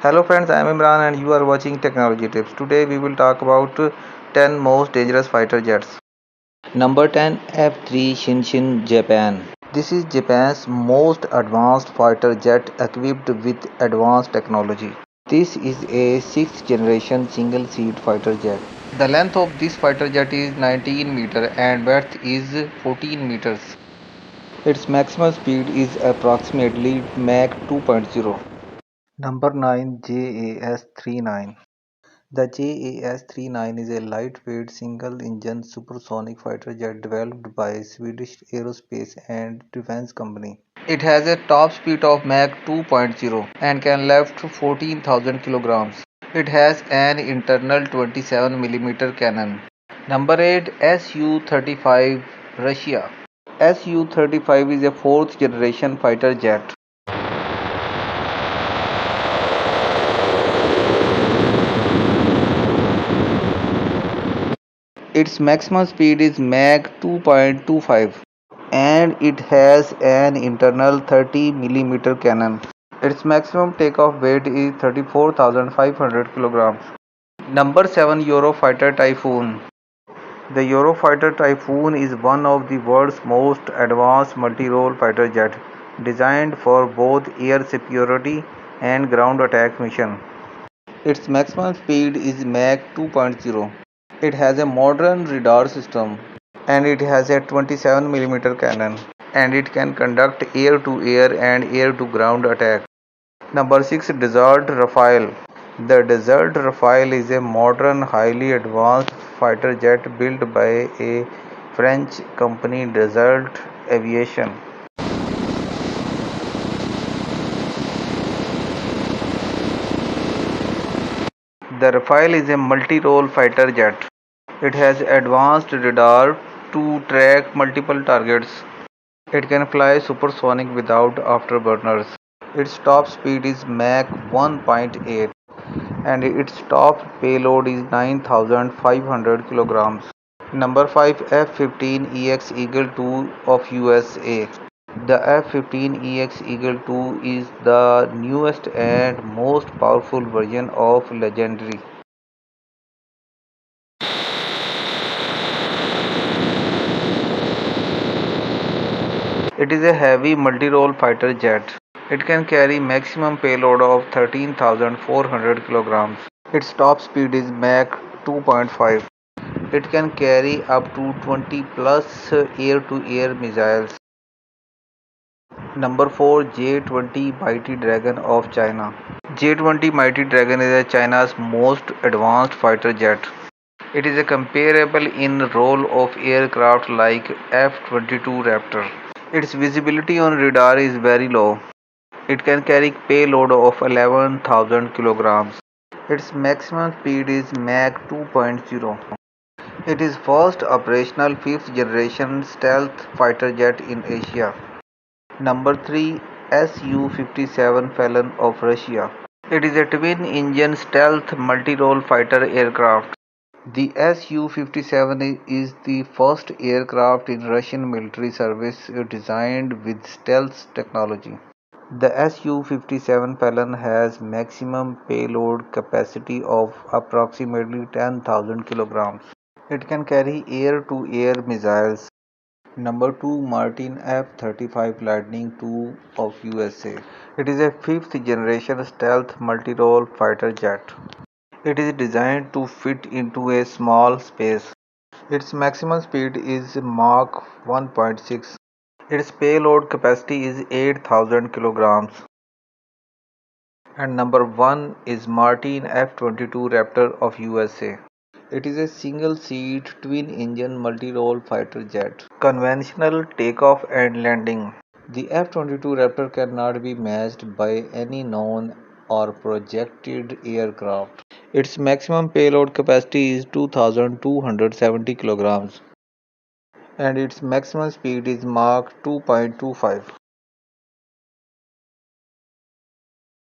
Hello friends, I am Imran and you are watching Technology Tips. Today we will talk about 10 most dangerous fighter jets. Number 10, F-3 Shinshin Japan. This is Japan's most advanced fighter jet equipped with advanced technology. This is a 6th generation single seat fighter jet. The length of this fighter jet is 19 meters and breadth is 14 meters. Its maximum speed is approximately Mach 2.0. Number 9, JAS-39. The JAS-39 is a lightweight single-engine supersonic fighter jet developed by Swedish Aerospace and Defense Company. It has a top speed of Mach 2.0 and can lift 14,000 kilograms. It has an internal 27 millimeter cannon. Number 8, Su-35 Russia. Su-35 is a fourth generation fighter jet. Its maximum speed is Mach 2.25 and it has an internal 30 millimeter cannon. Its maximum takeoff weight is 34,500 kilograms. Number 7, Eurofighter Typhoon. The Eurofighter Typhoon is one of the world's most advanced multi-role fighter jets, designed for both air superiority and ground attack mission. Its maximum speed is Mach 2.0. It has a modern radar system and it has a 27 millimeter cannon and it can conduct air to air and air to ground attack. Number 6, Desert Rafale. The Desert Rafale is a modern highly advanced fighter jet built by a French company, Desert Aviation. The Rafale is a multi-role fighter jet. It has advanced radar to track multiple targets. It can fly supersonic without afterburners. Its top speed is Mach 1.8 and its top payload is 9,500 kilograms. Number 5, F-15EX Eagle II of USA. The F-15EX Eagle II is the newest and most powerful version of Legendary. It is a heavy multi-role fighter jet. It can carry maximum payload of 13,400 kilograms. Its top speed is Mach 2.5. It can carry up to 20 plus air-to-air missiles. Number 4, J-20 Mighty Dragon of China. J-20 Mighty Dragon is China's most advanced fighter jet. It is comparable in role of aircraft like F-22 Raptor. Its visibility on radar is very low. It can carry payload of 11,000 kilograms. Its maximum speed is Mach 2.0. It is first operational 5th generation stealth fighter jet in Asia. Number 3, Su-57 Falcon of Russia. It is a twin-engine stealth multi-role fighter aircraft. The Su-57 is the first aircraft in Russian military service designed with stealth technology. The Su-57 Falcon has maximum payload capacity of approximately 10,000 kilograms. It can carry air-to-air missiles. Number 2, Martin F-35 Lightning II of USA. It is a 5th generation stealth multi-role fighter jet. It is designed to fit into a small space. Its maximum speed is Mach 1.6. Its payload capacity is 8,000 kilograms. And number 1 is Martin F-22 Raptor of USA. It is a single-seat, twin-engine, multi-role fighter jet. Conventional takeoff and landing. The F-22 Raptor cannot be matched by any known or projected aircraft. Its maximum payload capacity is 2,270 kilograms and its maximum speed is Mach 2.25.